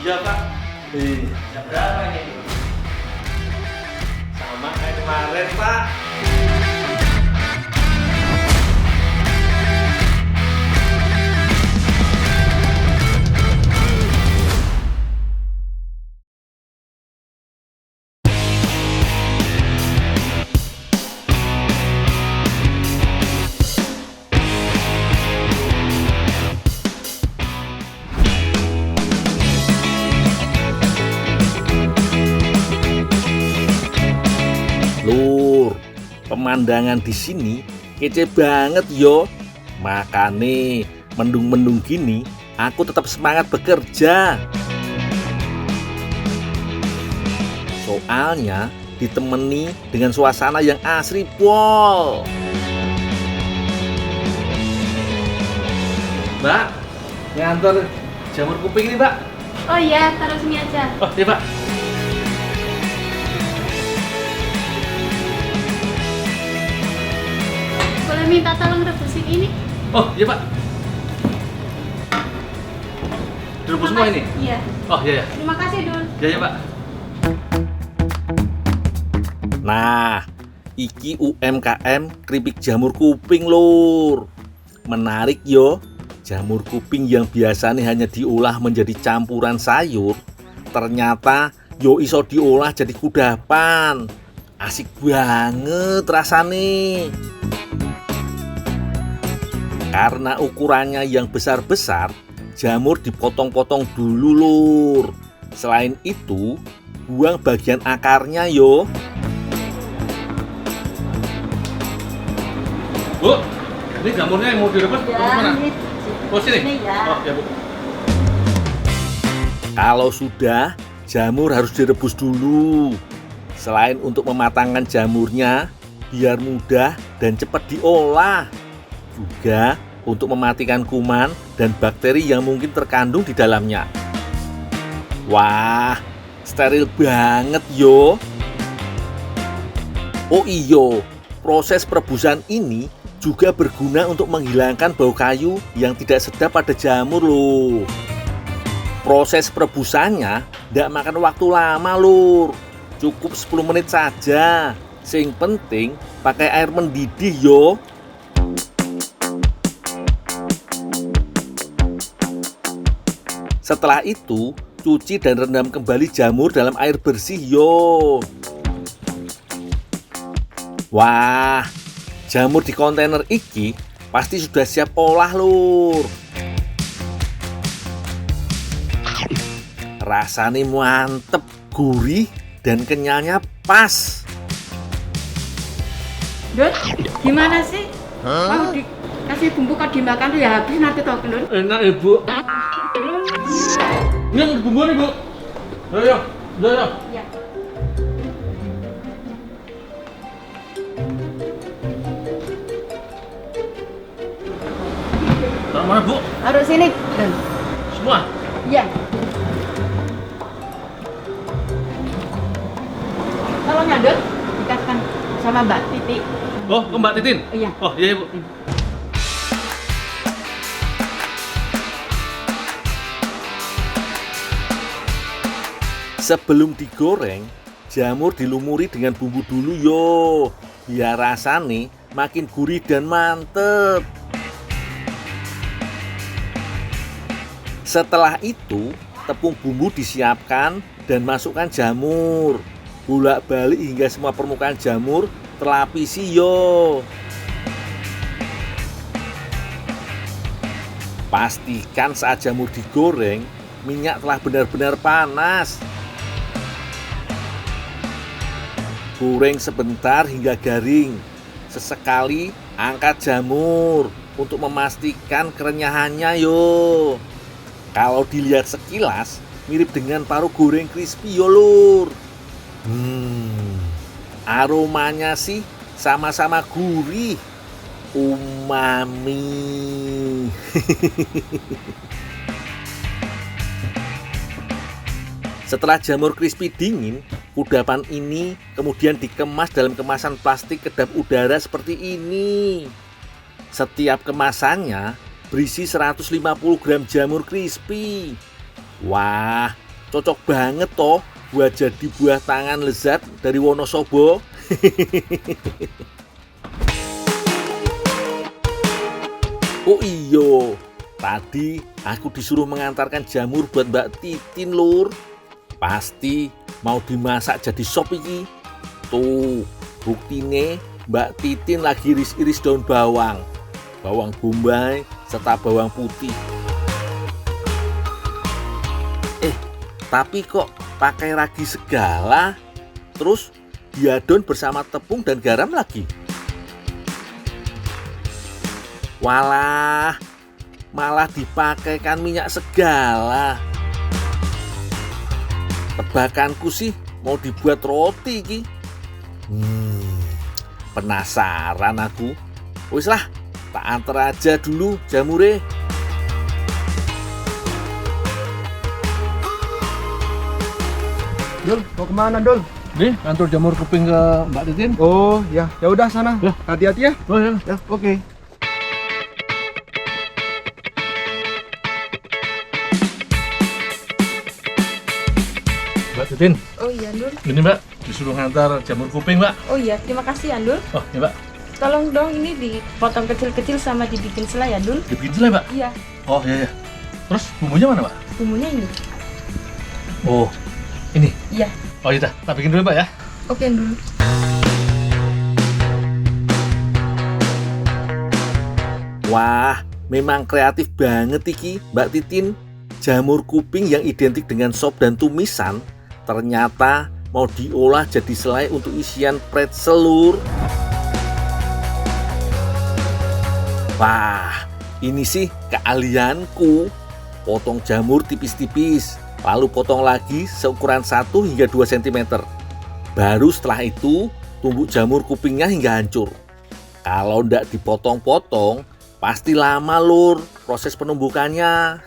Iya Pak. Jam berapa ini? Sama kayak kemarin Pak. Lur, pemandangan di sini kece banget yo. Makane mendung-mendung gini aku tetap semangat bekerja. Soalnya ditemani dengan suasana yang asri pol. Mbak, ngantor jamur kuping ini Mbak. Oh iya, taruh sini aja. Oh iya Pak. Boleh minta tolong rebusin ini? Oh iya Pak. Direbus semua ini? Iya. Oh iya ya. Terima kasih, Dul. Iya ya Pak. Nah, iki UMKM keripik jamur kuping lur. Menarik yo. Jamur kuping yang biasanya hanya diolah menjadi campuran sayur, ternyata yo iso diolah jadi kudapan. Asik banget rasane. Karena ukurannya yang besar-besar, jamur dipotong-potong dulu lur. Selain itu, buang bagian akarnya yo. Bu, ini jamurnya yang mau direbus Ya, mana? ini. Oh sini? Ini ya. Oh ya Bu. Kalau sudah, jamur harus direbus dulu. Selain untuk mematangkan jamurnya, biar mudah dan cepat diolah. Juga untuk mematikan kuman dan bakteri yang mungkin terkandung di dalamnya. Wah, steril banget yo. Oh iyo, proses perebusan ini juga berguna untuk menghilangkan bau kayu yang tidak sedap pada jamur loh. Proses perebusannya tidak makan waktu lama lur. Cukup 10 menit saja. Sing penting pakai air mendidih yo. Setelah itu, cuci dan rendam kembali jamur dalam air bersih yo. Wah, jamur di kontainer iki pasti sudah siap olah lur. Rasanya mantep, gurih dan kenyalnya pas. Dul, gimana sih? Mau dikasih bumbu kok dimakan tuh ya habis nanti toh, Dul. Enak ya Bu. Ini bumbu nih Bu. Ayo, ayo. Iya. Taruh mana Bu? Taruh sini, Dul. Semua? Iya. Tolong ya, Dul, dikasihkan sama Mbak Titi. Oh, ke Mbak Titin? Iya. Oh iya Bu. Sebelum digoreng, jamur dilumuri dengan bumbu dulu yo. Biar rasanya makin gurih dan mantep. Setelah itu, tepung bumbu disiapkan dan masukkan jamur. Bolak-balik hingga semua permukaan jamur terlapisi yo. Pastikan saat jamur digoreng, minyak telah benar-benar panas. Goreng sebentar hingga garing. Sesekali angkat jamur untuk memastikan kerenyahannya yo. Kalau dilihat sekilas mirip dengan paru goreng crispy yo lur. Aromanya sih sama-sama gurih, umami. Setelah jamur crispy dingin, kudapan ini kemudian dikemas dalam kemasan plastik kedap udara seperti ini. Setiap kemasannya berisi 150 gram jamur crispy. Wah, Cocok banget toh buat jadi buah tangan lezat dari Wonosobo. Oh iyo, tadi aku disuruh mengantarkan jamur buat Mbak Titin, Lur. Pasti mau dimasak jadi sop iki. Tuh, buktine Mbak Titin lagi iris-iris daun bawang, bawang bombay, serta bawang putih. Tapi kok pakai ragi segala, terus diadon bersama tepung dan garam lagi. Walah, malah dipakaikan minyak segala. Tebakanku sih mau dibuat roti ki. Penasaran aku. Wis lah, tak antar aja dulu jamure. Dul, mau kemana Dul? Nih, kantor jamur kuping ke Mbak Titin. Oh ya, ya udah sana. Ya. Hati-hati ya. Oh ya. Ya, oke. Mbak Titin, Oh iya, Andul. ini Mbak, disuruh ngantar jamur kuping Mbak. Oh iya, terima kasih, Andul. Oh ya Mbak, Tolong dong ini dipotong kecil-kecil sama dibikin selai, Andul. dibikin selai Mbak. Iya, Oh iya ya. Terus bumbunya mana Mbak? bumbunya ini. Oh, ini. Iya. Oh iya, tak bikin dulu Mbak ya. Oke, Andul. Wah, memang kreatif banget iki Mbak Titin. Jamur kuping yang identik dengan sop dan tumisan ternyata mau diolah jadi selai untuk isian pretzel, Lur. Wah, ini sih keahlianku. Potong jamur tipis-tipis, lalu potong lagi seukuran 1 hingga 2 cm. Baru setelah itu tumbuk jamur kupingnya hingga hancur. Kalau ndak dipotong-potong, pasti lama, Lur, proses penumbukannya.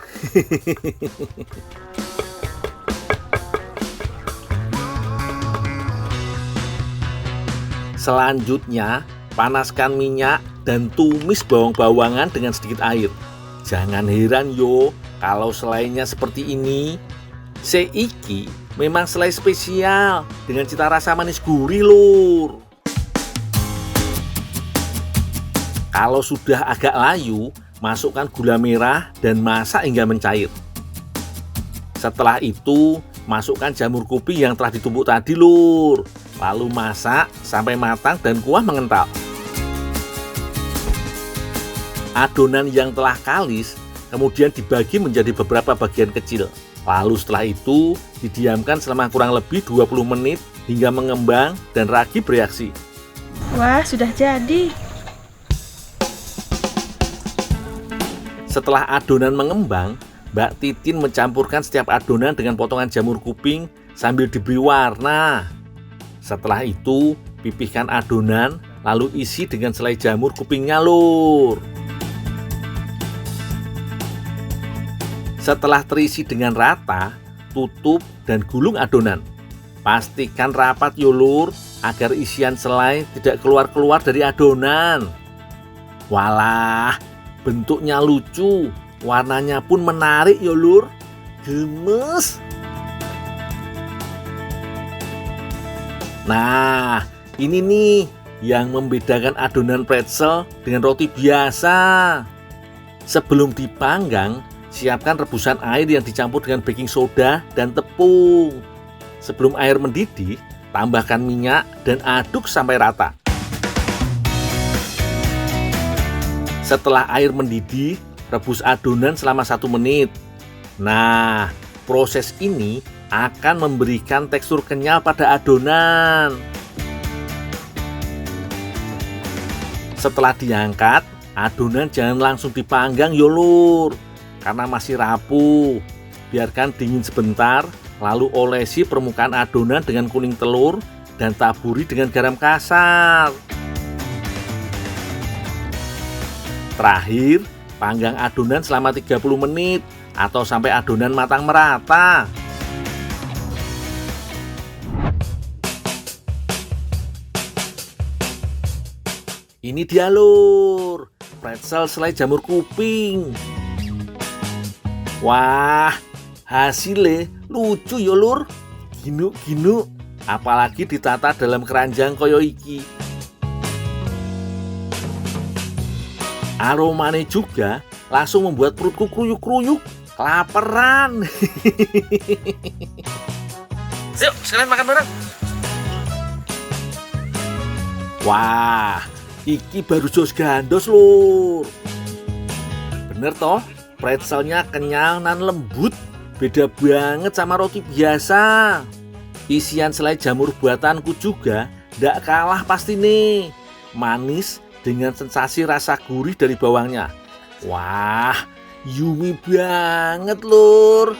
Selanjutnya, panaskan minyak dan tumis bawang-bawangan dengan sedikit air. Jangan heran yo kalau selainya seperti ini. Seiki memang selai spesial dengan cita rasa manis gurih, Lur. Kalau sudah agak layu, masukkan gula merah dan masak hingga mencair. Setelah itu, masukkan jamur kuping yang telah ditumbuk tadi, Lur. Lalu masak sampai matang dan kuah mengental. Adonan yang telah kalis kemudian dibagi menjadi beberapa bagian kecil. Lalu setelah itu didiamkan selama kurang lebih 20 menit hingga mengembang dan ragi bereaksi. Wah, sudah jadi. Setelah adonan mengembang, Mbak Titin mencampurkan setiap adonan dengan potongan jamur kuping sambil diberi warna. Setelah itu, pipihkan adonan lalu isi dengan selai jamur kupingnya, Lur. Setelah terisi dengan rata, tutup dan gulung adonan. Pastikan rapat yo, Lur, agar isian selai tidak keluar-keluar dari adonan. Walah, bentuknya lucu, warnanya pun menarik yo, Lur. Gemes. Nah, ini nih yang membedakan adonan pretzel dengan roti biasa. Sebelum dipanggang, siapkan rebusan air yang dicampur dengan baking soda dan tepung. Sebelum air mendidih, tambahkan minyak dan aduk sampai rata. Setelah air mendidih, rebus adonan selama 1 menit. Nah, proses ini akan memberikan tekstur kenyal pada adonan. Setelah diangkat, adonan jangan langsung dipanggang yo, Lur, karena masih rapuh. Biarkan dingin sebentar, lalu olesi permukaan adonan dengan kuning telur dan taburi dengan garam kasar. Terakhir, panggang adonan selama 30 menit atau sampai adonan matang merata. Ini dia, Lur, pretzel selai jamur kuping. Wah, hasilnya Lucu ya lur. Ginu-ginu, apalagi ditata dalam keranjang koyo iki. Aromanya juga langsung membuat perutku kruyuk-kruyuk, kelaparan. Yuk, sekalian makan bareng. Wah, iki baru jos gandos lur. Bener toh, pretzelnya kenyal dan lembut. Beda banget sama roti biasa. Isian selai jamur buatanku juga ndak kalah pasti nih. Manis dengan sensasi rasa gurih dari bawangnya. Wah, yummy banget lur.